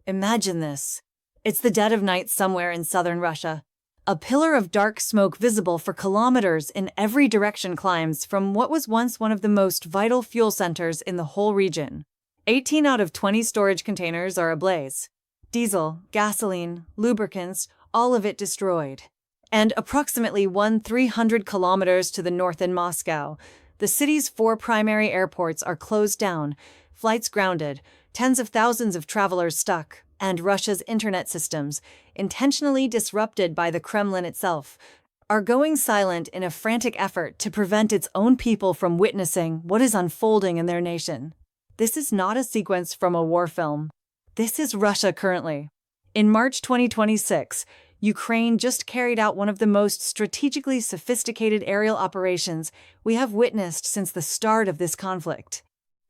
Imagine this. It's the dead of night somewhere in southern Russia. A pillar of dark smoke visible for kilometers in every direction climbs from what was once one of the most vital fuel centers in the whole region. 18 out of 20 storage containers are ablaze. Diesel, gasoline, lubricants, all of it destroyed. And approximately 300 kilometers to the north in Moscow, the city's 4 primary airports are closed down, flights grounded, tens of thousands of travelers stuck, and Russia's internet systems, intentionally disrupted by the Kremlin itself, are going silent in a frantic effort to prevent its own people from witnessing what is unfolding in their nation. This is not a sequence from a war film. This is Russia currently. In March 2026, Ukraine just carried out one of the most strategically sophisticated aerial operations we have witnessed since the start of this conflict.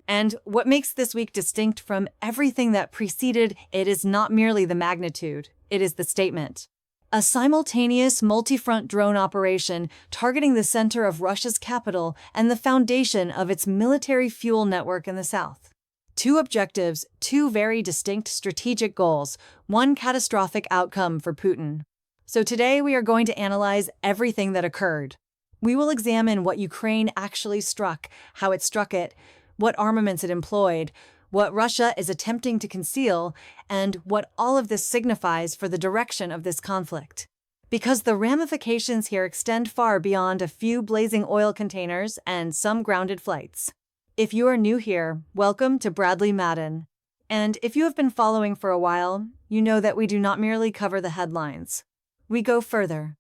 And what makes this week distinct from everything that preceded it is not merely the magnitude, it is the statement. A simultaneous multi-front drone operation targeting the center of Russia's capital and the foundation of its military fuel network in the south. 2 objectives, 2 very distinct strategic goals, 1 catastrophic outcome for Putin. So today we are going to analyze everything that occurred. We will examine what Ukraine actually struck, how it struck it, what armaments it employed, what Russia is attempting to conceal, and what all of this signifies for the direction of this conflict. Because the ramifications here extend far beyond a few blazing oil containers and some grounded flights. If you are new here, welcome to Bradley Madden. And if you have been following for a while, you know that we do not merely cover the headlines. We go further.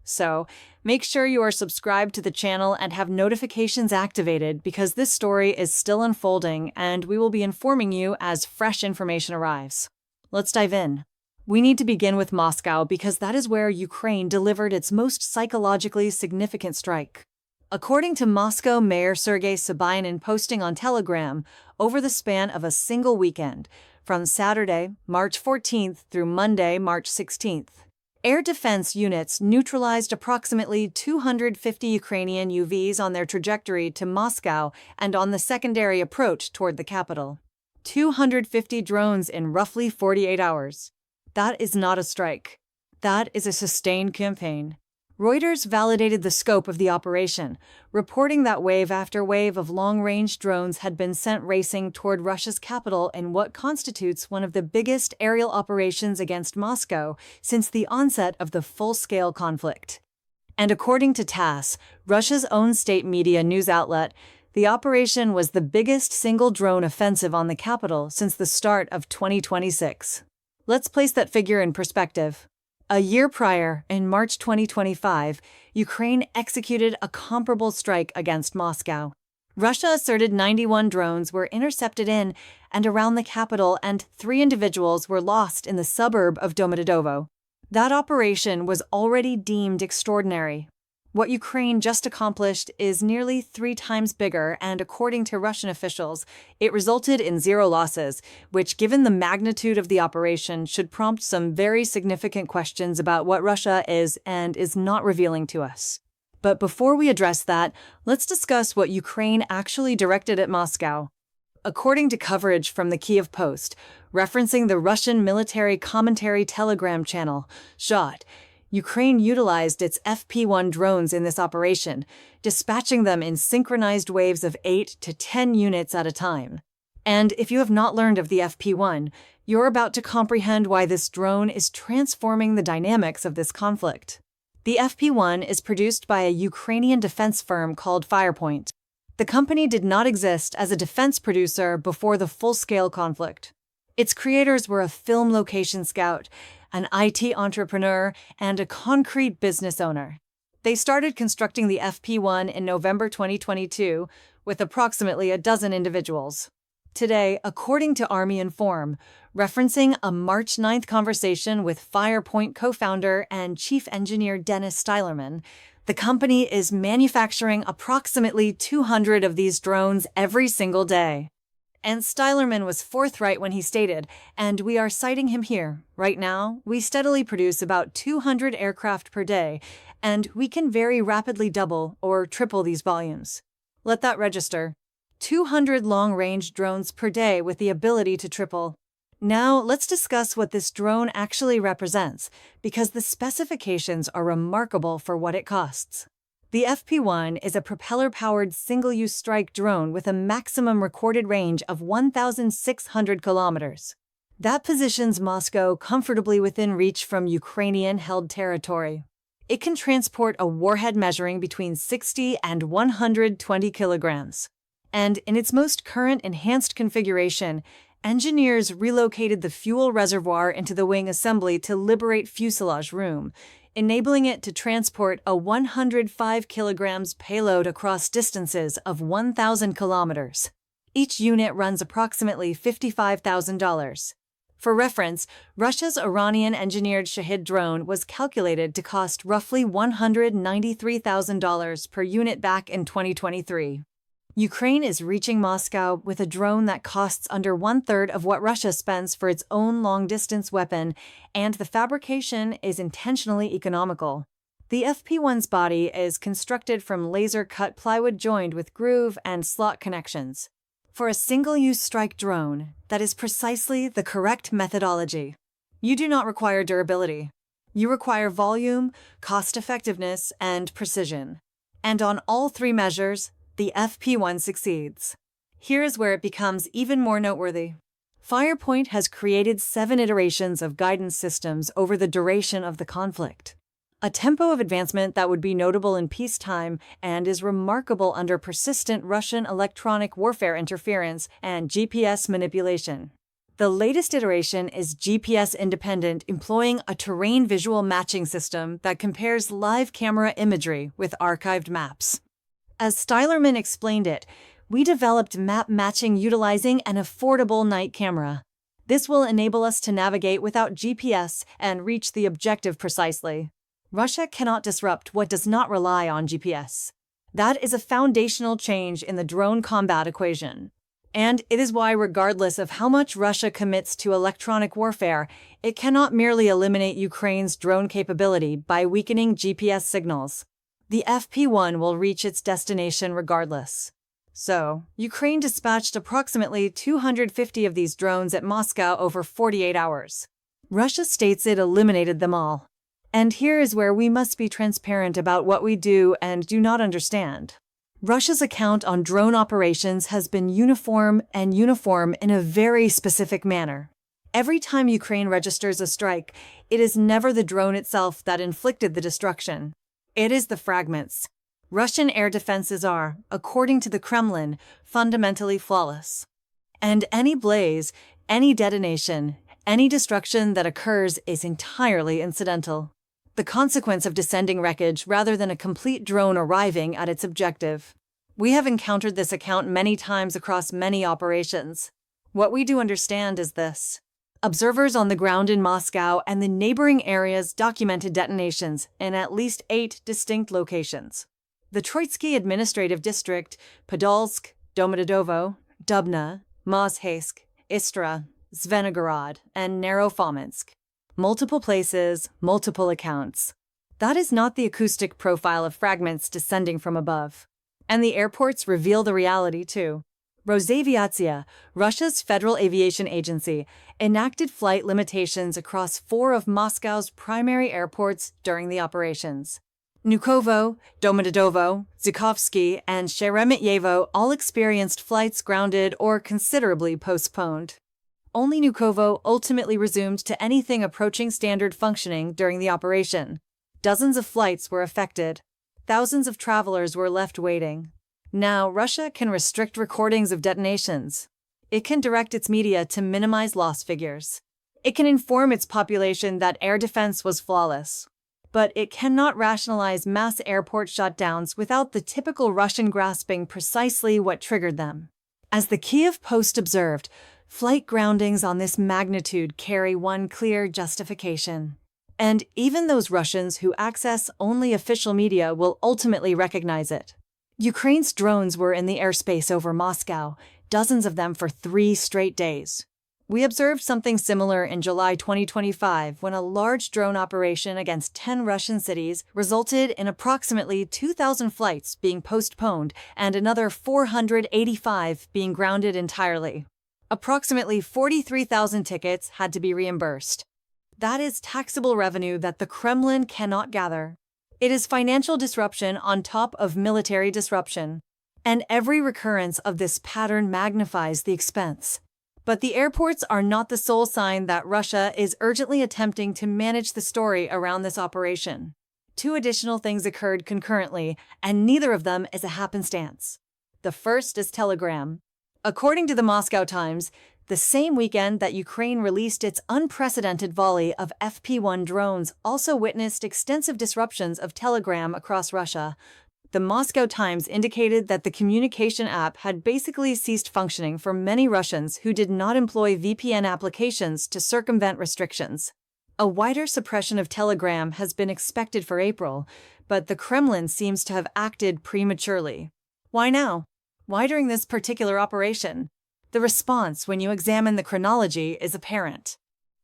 So, make sure you are subscribed to the channel and have notifications activated because this story is still unfolding and we will be informing you as fresh information arrives. Let's dive in. We need to begin with Moscow because that is where Ukraine delivered its most psychologically significant strike. According to Moscow Mayor Sergei Sobyanin posting on Telegram, over the span of a single weekend, from Saturday, March 14th through Monday, March 16th, air defense units neutralized approximately 250 Ukrainian UVs on their trajectory to Moscow and on the secondary approach toward the capital. 250 drones in roughly 48 hours. That is not a strike. That is a sustained campaign. Reuters validated the scope of the operation, reporting that wave after wave of long-range drones had been sent racing toward Russia's capital in what constitutes one of the biggest aerial operations against Moscow since the onset of the full-scale conflict. And according to TASS, Russia's own state media news outlet, the operation was the biggest single drone offensive on the capital since the start of 2026. Let's place that figure in perspective. A year prior, in March 2025, Ukraine executed a comparable strike against Moscow. Russia asserted 91 drones were intercepted in and around the capital and 3 individuals were lost in the suburb of Domodedovo. That operation was already deemed extraordinary. What Ukraine just accomplished is nearly 3 times bigger, and according to Russian officials, it resulted in 0 losses, which, given the magnitude of the operation, should prompt some very significant questions about what Russia is and is not revealing to us. But before we address that, let's discuss what Ukraine actually directed at Moscow. According to coverage from the Kiev Post, referencing the Russian military commentary Telegram channel, Shot, Ukraine utilized its FP-1 drones in this operation, dispatching them in synchronized waves of 8 to 10 units at a time. And if you have not learned of the FP-1, you're about to comprehend why this drone is transforming the dynamics of this conflict. The FP-1 is produced by a Ukrainian defense firm called Firepoint. The company did not exist as a defense producer before the full-scale conflict. Its creators were a film location scout, an IT entrepreneur, and a concrete business owner. They started constructing the FP-1 in November 2022 with approximately a dozen individuals. Today, according to Army Inform, referencing a March 9th conversation with Firepoint co-founder and chief engineer Dennis Stylerman, the company is manufacturing approximately 200 of these drones every single day. And Stylerman was forthright when he stated, and we are citing him here, right now, we steadily produce about 200 aircraft per day, and we can very rapidly double or triple these volumes. Let that register. 200 long-range drones per day with the ability to triple. Now, let's discuss what this drone actually represents, because the specifications are remarkable for what it costs. The FP-1 is a propeller-powered single-use strike drone with a maximum recorded range of 1,600 kilometers. That positions Moscow comfortably within reach from Ukrainian-held territory. It can transport a warhead measuring between 60 and 120 kilograms. And in its most current enhanced configuration, engineers relocated the fuel reservoir into the wing assembly to liberate fuselage room, enabling it to transport a 105 kilograms payload across distances of 1,000 kilometers. Each unit runs approximately $55,000. For reference, Russia's Iranian-engineered Shahid drone was calculated to cost roughly $193,000 per unit back in 2023. Ukraine is reaching Moscow with a drone that costs under one-third of what Russia spends for its own long-distance weapon, and the fabrication is intentionally economical. The FP-1's body is constructed from laser-cut plywood joined with groove and slot connections. For a single-use strike drone, that is precisely the correct methodology. You do not require durability. You require volume, cost-effectiveness, and precision. And on all three measures, the FP-1 succeeds. Here is where it becomes even more noteworthy. Firepoint has created 7 iterations of guidance systems over the duration of the conflict. A tempo of advancement that would be notable in peacetime and is remarkable under persistent Russian electronic warfare interference and GPS manipulation. The latest iteration is GPS independent, employing a terrain visual matching system that compares live camera imagery with archived maps. As Stylerman explained it, we developed map matching utilizing an affordable night camera. This will enable us to navigate without GPS and reach the objective precisely. Russia cannot disrupt what does not rely on GPS. That is a foundational change in the drone combat equation. And it is why, regardless of how much Russia commits to electronic warfare, it cannot merely eliminate Ukraine's drone capability by weakening GPS signals. The FP-1 will reach its destination regardless. So, Ukraine dispatched approximately 250 of these drones at Moscow over 48 hours. Russia states it eliminated them all. And here is where we must be transparent about what we do and do not understand. Russia's account on drone operations has been uniform in a very specific manner. Every time Ukraine registers a strike, it is never the drone itself that inflicted the destruction. It is the fragments. Russian air defenses are, according to the Kremlin, fundamentally flawless. And any blaze, any detonation, any destruction that occurs is entirely incidental. The consequence of descending wreckage rather than a complete drone arriving at its objective. We have encountered this account many times across many operations. What we do understand is this. Observers on the ground in Moscow and the neighboring areas documented detonations in at least 8 distinct locations. The Troitsky Administrative District, Podolsk, Domodedovo, Dubna, Mozhaysk, Istra, Zvenigorod, and Narofominsk. Multiple places, multiple accounts. That is not the acoustic profile of fragments descending from above. And the airports reveal the reality too. Rosaviatsia, Russia's federal aviation agency, enacted flight limitations across 4 of Moscow's primary airports during the operations. Vnukovo, Domodedovo, Zhukovsky, and Sheremetyevo all experienced flights grounded or considerably postponed. Only Vnukovo ultimately resumed to anything approaching standard functioning during the operation. Dozens of flights were affected. Thousands of travelers were left waiting. Now, Russia can restrict recordings of detonations. It can direct its media to minimize loss figures. It can inform its population that air defense was flawless. But it cannot rationalize mass airport shutdowns without the typical Russian grasping precisely what triggered them. As the Kiev Post observed, flight groundings on this magnitude carry one clear justification. And even those Russians who access only official media will ultimately recognize it. Ukraine's drones were in the airspace over Moscow, dozens of them for 3 straight days. We observed something similar in July 2025 when a large drone operation against 10 Russian cities resulted in approximately 2,000 flights being postponed and another 485 being grounded entirely. Approximately 43,000 tickets had to be reimbursed. That is taxable revenue that the Kremlin cannot gather. It is financial disruption on top of military disruption. And every recurrence of this pattern magnifies the expense. But the airports are not the sole sign that Russia is urgently attempting to manage the story around this operation. Two additional things occurred concurrently, and neither of them is a happenstance. The first is Telegram. According to the Moscow Times, the same weekend that Ukraine released its unprecedented volley of FP-1 drones also witnessed extensive disruptions of Telegram across Russia. The Moscow Times indicated that the communication app had basically ceased functioning for many Russians who did not employ VPN applications to circumvent restrictions. A wider suppression of Telegram has been expected for April, but the Kremlin seems to have acted prematurely. Why now? Why during this particular operation? The response, when you examine the chronology, is apparent.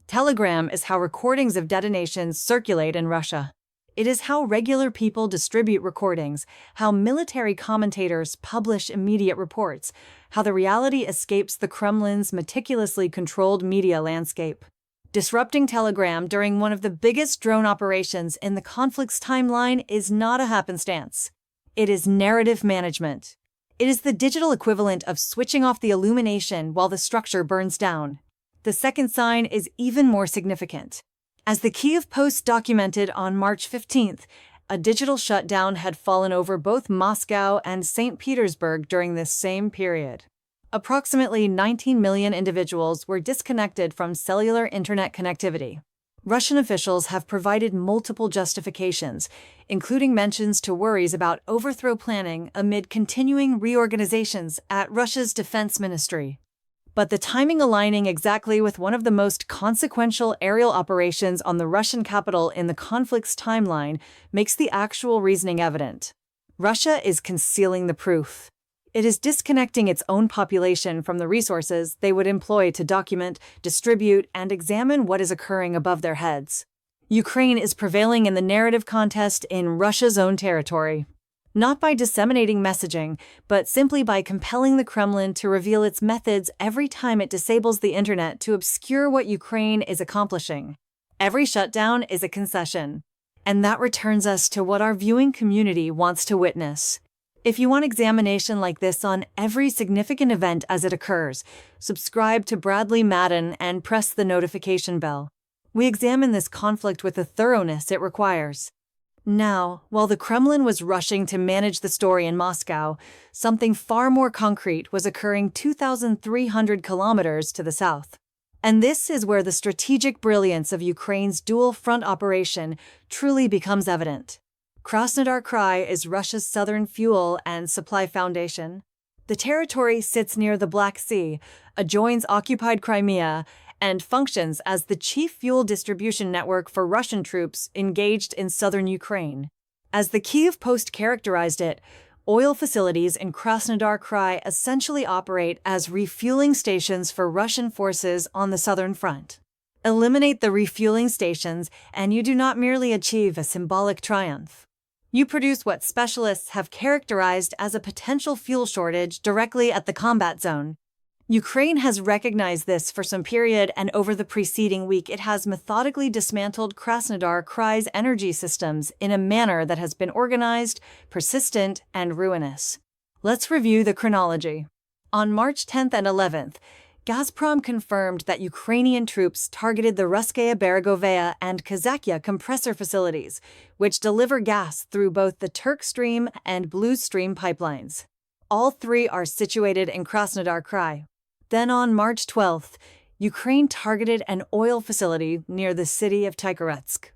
Telegram is how recordings of detonations circulate in Russia. It is how regular people distribute recordings, how military commentators publish immediate reports, how the reality escapes the Kremlin's meticulously controlled media landscape. Disrupting Telegram during one of the biggest drone operations in the conflict's timeline is not a happenstance. It is narrative management. It is the digital equivalent of switching off the illumination while the structure burns down. The second sign is even more significant. As the Kyiv Post documented on March 15th, a digital shutdown had fallen over both Moscow and St. Petersburg during this same period. Approximately 19 million individuals were disconnected from cellular internet connectivity. Russian officials have provided multiple justifications, including mentions to worries about overthrow planning amid continuing reorganizations at Russia's defense ministry. But the timing aligning exactly with one of the most consequential aerial operations on the Russian capital in the conflict's timeline makes the actual reasoning evident. Russia is concealing the proof. It is disconnecting its own population from the resources they would employ to document, distribute, and examine what is occurring above their heads. Ukraine is prevailing in the narrative contest in Russia's own territory. Not by disseminating messaging, but simply by compelling the Kremlin to reveal its methods every time it disables the internet to obscure what Ukraine is accomplishing. Every shutdown is a concession. And that returns us to what our viewing community wants to witness. If you want examination like this on every significant event as it occurs, subscribe to Bradley Madden and press the notification bell. We examine this conflict with the thoroughness it requires. Now, while the Kremlin was rushing to manage the story in Moscow, something far more concrete was occurring 2,300 kilometers to the south. And this is where the strategic brilliance of Ukraine's dual-front operation truly becomes evident. Krasnodar Krai is Russia's southern fuel and supply foundation. The territory sits near the Black Sea, adjoins occupied Crimea, and functions as the chief fuel distribution network for Russian troops engaged in southern Ukraine. As the Kyiv Post characterized it, oil facilities in Krasnodar Krai essentially operate as refueling stations for Russian forces on the southern front. Eliminate the refueling stations, and you do not merely achieve a symbolic triumph. You produce what specialists have characterized as a potential fuel shortage directly at the combat zone. Ukraine has recognized this for some period, and over the preceding week it has methodically dismantled Krasnodar Krai's energy systems in a manner that has been organized, persistent, and ruinous. Let's review the chronology. On March 10th and 11th, Gazprom confirmed that Ukrainian troops targeted the Russkaya Beregovaya and Kazakya compressor facilities, which deliver gas through both the Turk Stream and Blue Stream pipelines. All three are situated in Krasnodar Krai. Then on March 12th, Ukraine targeted an oil facility near the city of Tykhoretsk.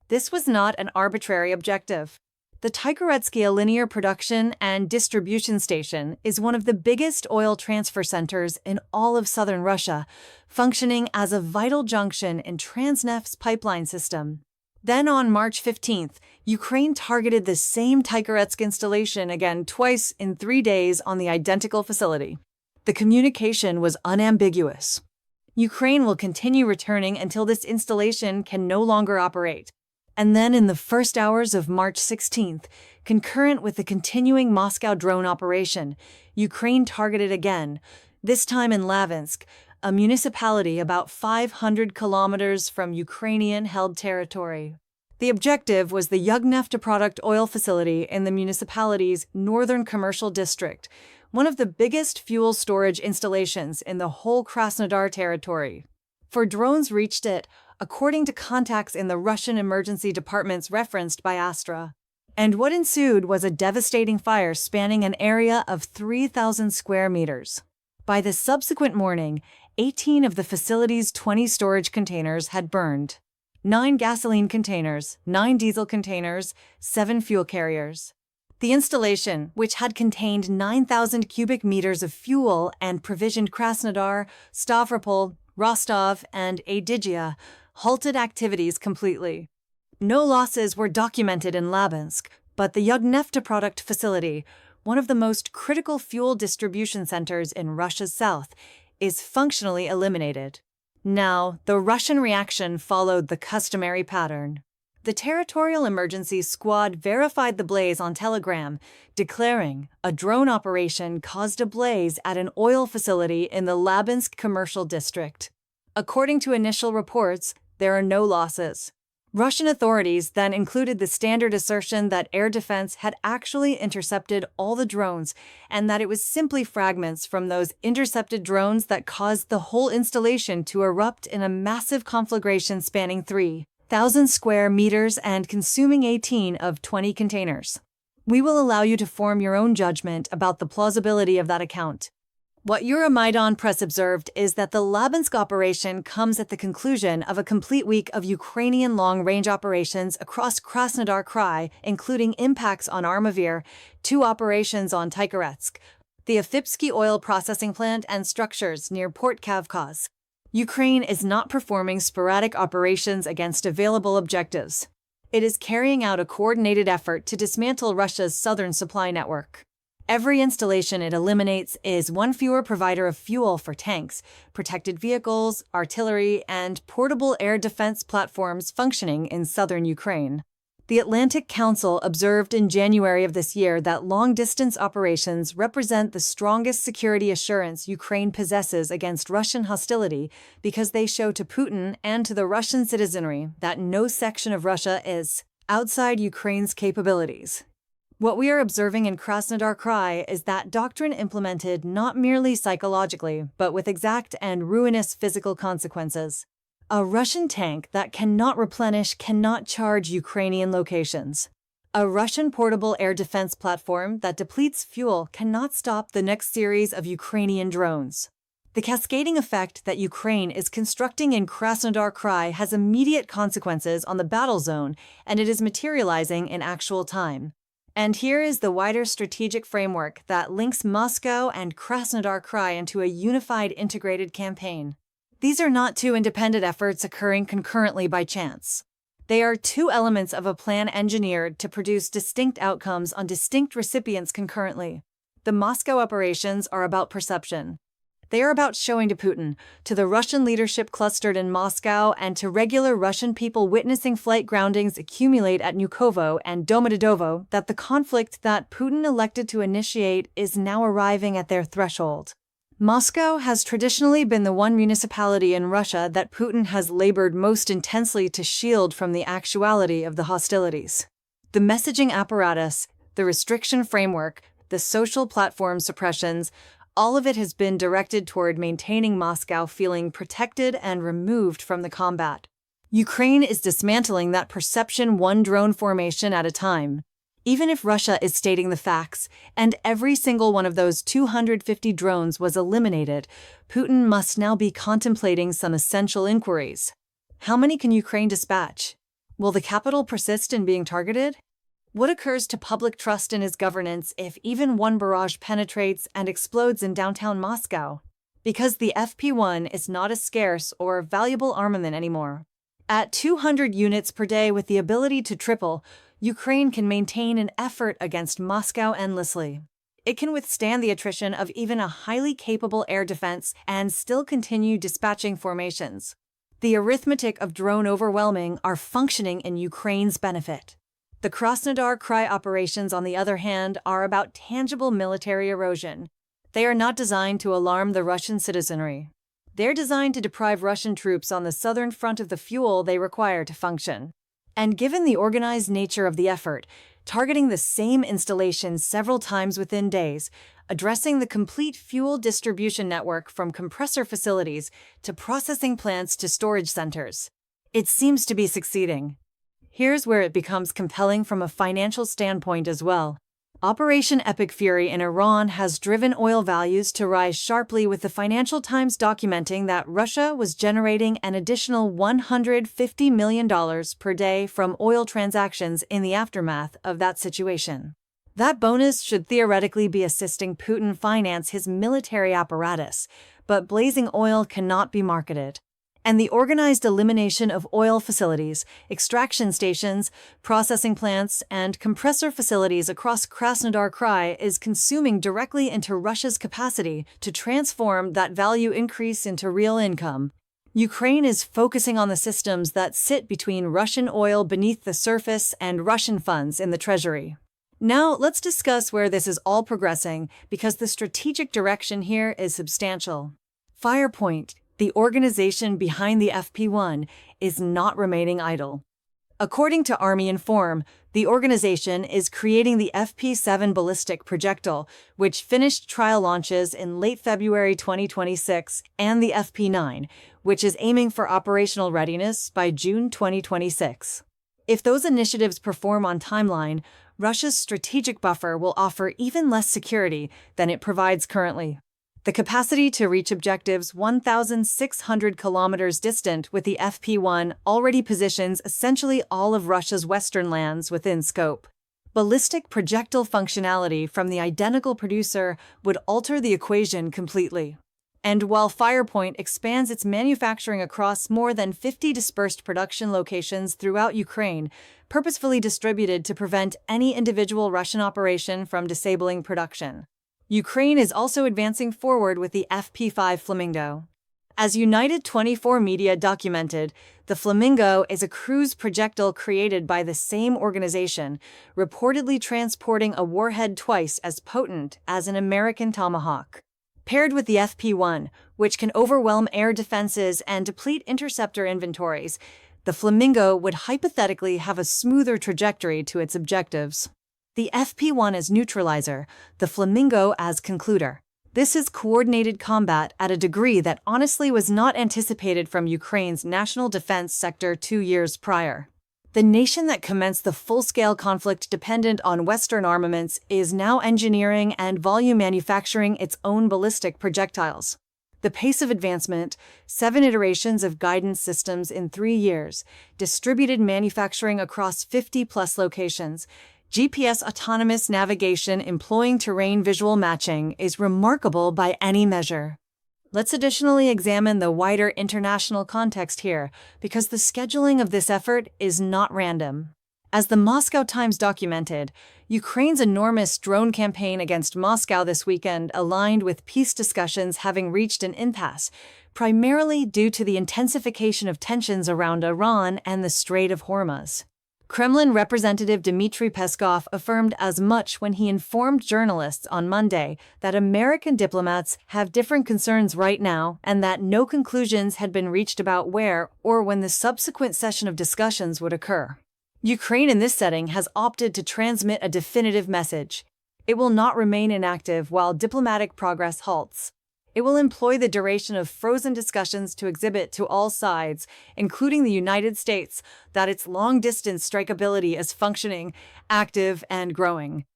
This was not an arbitrary objective. The Tykhoretskaya linear production and distribution station is one of the biggest oil transfer centers in all of southern Russia, functioning as a vital junction in Transneft's pipeline system. Then on March 15th, Ukraine targeted the same Tykhoretsk installation again twice in 3 days on the identical facility. The communication was unambiguous. Ukraine will continue returning until this installation can no longer operate. And then in the first hours of March 16th, concurrent with the continuing Moscow drone operation, Ukraine targeted again, this time in Lavinsk, a municipality about 500 kilometers from Ukrainian-held territory. The objective was the Yugneftprodukt oil facility in the municipality's northern commercial district, one of the biggest fuel storage installations in the whole Krasnodar territory. For drones reached it, according to contacts in the Russian emergency departments referenced by Astra. And what ensued was a devastating fire spanning an area of 3,000 square meters. By the subsequent morning, 18 of the facility's 20 storage containers had burned. 9 gasoline containers, 9 diesel containers, 7 fuel carriers. The installation, which had contained 9,000 cubic meters of fuel and provisioned Krasnodar, Stavropol, Rostov, and Adygia, halted activities completely. No losses were documented in Labansk, but the Yugneftprodukt facility, one of the most critical fuel distribution centers in Russia's south, is functionally eliminated. Now, the Russian reaction followed the customary pattern. The Territorial Emergency Squad verified the blaze on Telegram, declaring a drone operation caused a blaze at an oil facility in the Labansk commercial district. According to initial reports, there are no losses. Russian authorities then included the standard assertion that air defense had actually intercepted all the drones and that it was simply fragments from those intercepted drones that caused the whole installation to erupt in a massive conflagration spanning 3,000 square meters and consuming 18 of 20 containers. We will allow you to form your own judgment about the plausibility of that account. What Euromaidan Press observed is that the Labansk operation comes at the conclusion of a complete week of Ukrainian long-range operations across Krasnodar Krai, including impacts on Armavir, 2 operations on Tykharetsk, the Afipsky oil processing plant, and structures near Port Kavkaz. Ukraine is not performing sporadic operations against available objectives. It is carrying out a coordinated effort to dismantle Russia's southern supply network. Every installation it eliminates is one fewer provider of fuel for tanks, protected vehicles, artillery, and portable air defense platforms functioning in southern Ukraine. The Atlantic Council observed in January of this year that long-distance operations represent the strongest security assurance Ukraine possesses against Russian hostility because they show to Putin and to the Russian citizenry that no section of Russia is outside Ukraine's capabilities. What we are observing in Krasnodar Krai is that doctrine implemented not merely psychologically, but with exact and ruinous physical consequences. A Russian tank that cannot replenish cannot charge Ukrainian locations. A Russian portable air defense platform that depletes fuel cannot stop the next series of Ukrainian drones. The cascading effect that Ukraine is constructing in Krasnodar Krai has immediate consequences on the battle zone, and it is materializing in actual time. And here is the wider strategic framework that links Moscow and Krasnodar Krai into a unified, integrated campaign. These are not 2 independent efforts occurring concurrently by chance. They are 2 elements of a plan engineered to produce distinct outcomes on distinct recipients concurrently. The Moscow operations are about perception. They are about showing to Putin, to the Russian leadership clustered in Moscow, and to regular Russian people witnessing flight groundings accumulate at Nukovo and Domodedovo that the conflict that Putin elected to initiate is now arriving at their threshold. Moscow has traditionally been the one municipality in Russia that Putin has labored most intensely to shield from the actuality of the hostilities. The messaging apparatus, the restriction framework, the social platform suppressions, all of it has been directed toward maintaining Moscow feeling protected and removed from the combat. Ukraine is dismantling that perception one drone formation at a time. Even if Russia is stating the facts, and every single one of those 250 drones was eliminated, Putin must now be contemplating some essential inquiries. How many can Ukraine dispatch? Will the capital persist in being targeted? What occurs to public trust in his governance if even one barrage penetrates and explodes in downtown Moscow? Because the FP1 is not a scarce or valuable armament anymore. At 200 units per day with the ability to triple, Ukraine can maintain an effort against Moscow endlessly. It can withstand the attrition of even a highly capable air defense and still continue dispatching formations. The arithmetic of drone overwhelming are functioning in Ukraine's benefit. The Krasnodar Krai operations, on the other hand, are about tangible military erosion. They are not designed to alarm the Russian citizenry. They're designed to deprive Russian troops on the southern front of the fuel they require to function. And given the organized nature of the effort, targeting the same installation several times within days, addressing the complete fuel distribution network from compressor facilities to processing plants to storage centers, it seems to be succeeding. Here's where it becomes compelling from a financial standpoint as well. Operation Epic Fury in Iran has driven oil values to rise sharply, with the Financial Times documenting that Russia was generating an additional $150 million per day from oil transactions in the aftermath of that situation. That bonus should theoretically be assisting Putin finance his military apparatus, but blazing oil cannot be marketed. And the organized elimination of oil facilities, extraction stations, processing plants, and compressor facilities across Krasnodar Krai is consuming directly into Russia's capacity to transform that value increase into real income. Ukraine is focusing on the systems that sit between Russian oil beneath the surface and Russian funds in the treasury. Now, let's discuss where this is all progressing, because the strategic direction here is substantial. Firepoint, the organization behind the FP1, is not remaining idle. According to Army Inform, the organization is creating the FP7 ballistic projectile, which finished trial launches in late February 2026, and the FP9, which is aiming for operational readiness by June 2026. If those initiatives perform on timeline, Russia's strategic buffer will offer even less security than it provides currently. The capacity to reach objectives 1,600 kilometers distant with the FP1 already positions essentially all of Russia's western lands within scope. Ballistic projectile functionality from the identical producer would alter the equation completely. And while Firepoint expands its manufacturing across more than 50 dispersed production locations throughout Ukraine, purposefully distributed to prevent any individual Russian operation from disabling production, Ukraine is also advancing forward with the FP5 Flamingo. As United 24 Media documented, the Flamingo is a cruise projectile created by the same organization, reportedly transporting a warhead twice as potent as an American Tomahawk. Paired with the FP1, which can overwhelm air defenses and deplete interceptor inventories, the Flamingo would hypothetically have a smoother trajectory to its objectives. The FP1 as neutralizer, the Flamingo as concluder. This is coordinated combat at a degree that honestly was not anticipated from Ukraine's national defense sector 2 years prior. The nation that commenced the full-scale conflict dependent on Western armaments is now engineering and volume manufacturing its own ballistic projectiles. The pace of advancement, 7 iterations of guidance systems in 3 years, distributed manufacturing across 50-plus locations, GPS autonomous navigation employing terrain visual matching is remarkable by any measure. Let's additionally examine the wider international context here, because the scheduling of this effort is not random. As the Moscow Times documented, Ukraine's enormous drone campaign against Moscow this weekend aligned with peace discussions having reached an impasse, primarily due to the intensification of tensions around Iran and the Strait of Hormuz. Kremlin representative Dmitry Peskov affirmed as much when he informed journalists on Monday that American diplomats have different concerns right now and that no conclusions had been reached about where or when the subsequent session of discussions would occur. Ukraine in this setting has opted to transmit a definitive message. It will not remain inactive while diplomatic progress halts. It will employ the duration of frozen discussions to exhibit to all sides, including the United States, that its long-distance strikeability is functioning, active, and growing.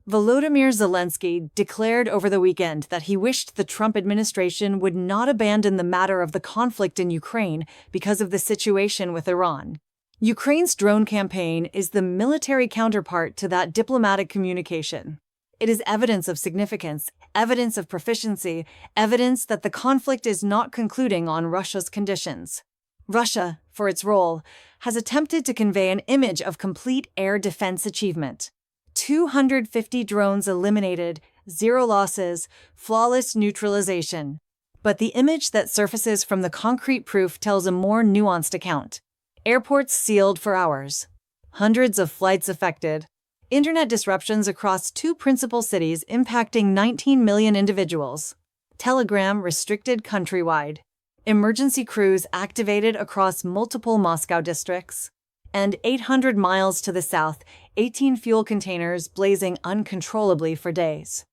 Volodymyr Zelensky declared over the weekend that he wished the Trump administration would not abandon the matter of the conflict in Ukraine because of the situation with Iran. Ukraine's drone campaign is the military counterpart to that diplomatic communication. It is evidence of significance, evidence of proficiency, evidence that the conflict is not concluding on Russia's conditions. Russia, for its role, has attempted to convey an image of complete air defense achievement. 250 drones eliminated, 0 losses, flawless neutralization. But the image that surfaces from the concrete proof tells a more nuanced account. Airports sealed for hours. Hundreds of flights affected. Internet disruptions across 2 principal cities impacting 19 million individuals. Telegram restricted countrywide. Emergency crews activated across multiple Moscow districts. And 800 miles to the south, 18 fuel containers blazing uncontrollably for days.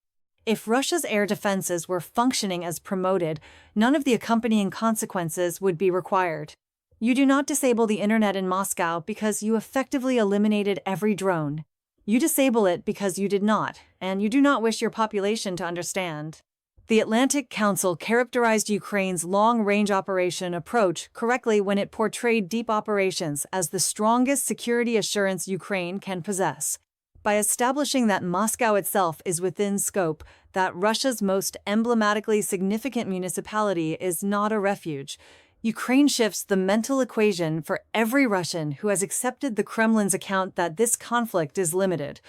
If Russia's air defenses were functioning as promoted, none of the accompanying consequences would be required. You do not disable the internet in Moscow because you effectively eliminated every drone. You disable it because you did not, and you do not wish your population to understand. The Atlantic Council characterized Ukraine's long-range operation approach correctly when it portrayed deep operations as the strongest security assurance Ukraine can possess. By establishing that Moscow itself is within scope, that Russia's most emblematically significant municipality is not a refuge, Ukraine shifts the mental equation for every Russian who has accepted the Kremlin's account that this conflict is limited,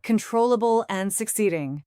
controllable, and succeeding.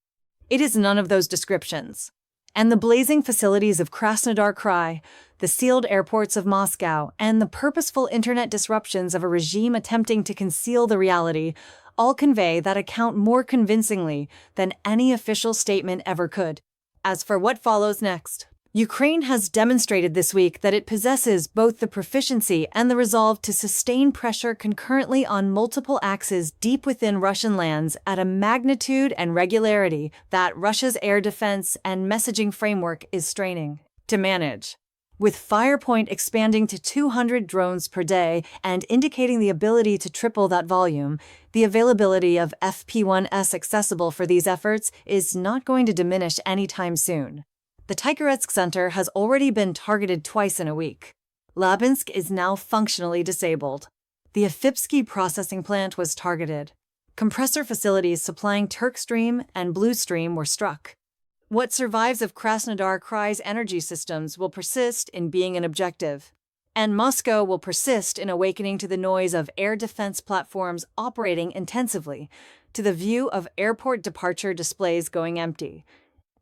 It is none of those descriptions. And the blazing facilities of Krasnodar Krai, the sealed airports of Moscow, and the purposeful internet disruptions of a regime attempting to conceal the reality all convey that account more convincingly than any official statement ever could. As for what follows next, Ukraine has demonstrated this week that it possesses both the proficiency and the resolve to sustain pressure concurrently on multiple axes deep within Russian lands at a magnitude and regularity that Russia's air defense and messaging framework is straining to manage. With Firepoint expanding to 200 drones per day and indicating the ability to triple that volume, the availability of FP1S accessible for these efforts is not going to diminish anytime soon. The Tigeretsk Center has already been targeted twice in a week. Labinsk is now functionally disabled. The Afipsky processing plant was targeted. Compressor facilities supplying Turkstream and Bluestream were struck. What survives of Krasnodar Krai's energy systems will persist in being an objective. And Moscow will persist in awakening to the noise of air defense platforms operating intensively, to the view of airport departure displays going empty,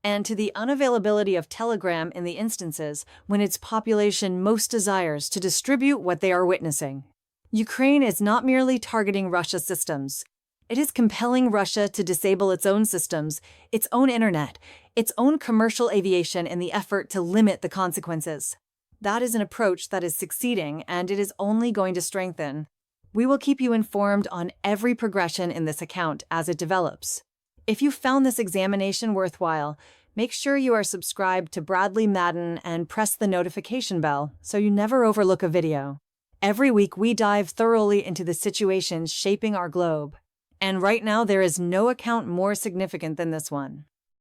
and to the unavailability of Telegram in the instances when its population most desires to distribute what they are witnessing. Ukraine is not merely targeting Russia's systems. It is compelling Russia to disable its own systems, its own internet, its own commercial aviation in the effort to limit the consequences. That is an approach that is succeeding, and it is only going to strengthen. We will keep you informed on every progression in this account as it develops. If you found this examination worthwhile, make sure you are subscribed to Bradley Madden and press the notification bell so you never overlook a video. Every week we dive thoroughly into the situations shaping our globe. And right now there is no account more significant than this one.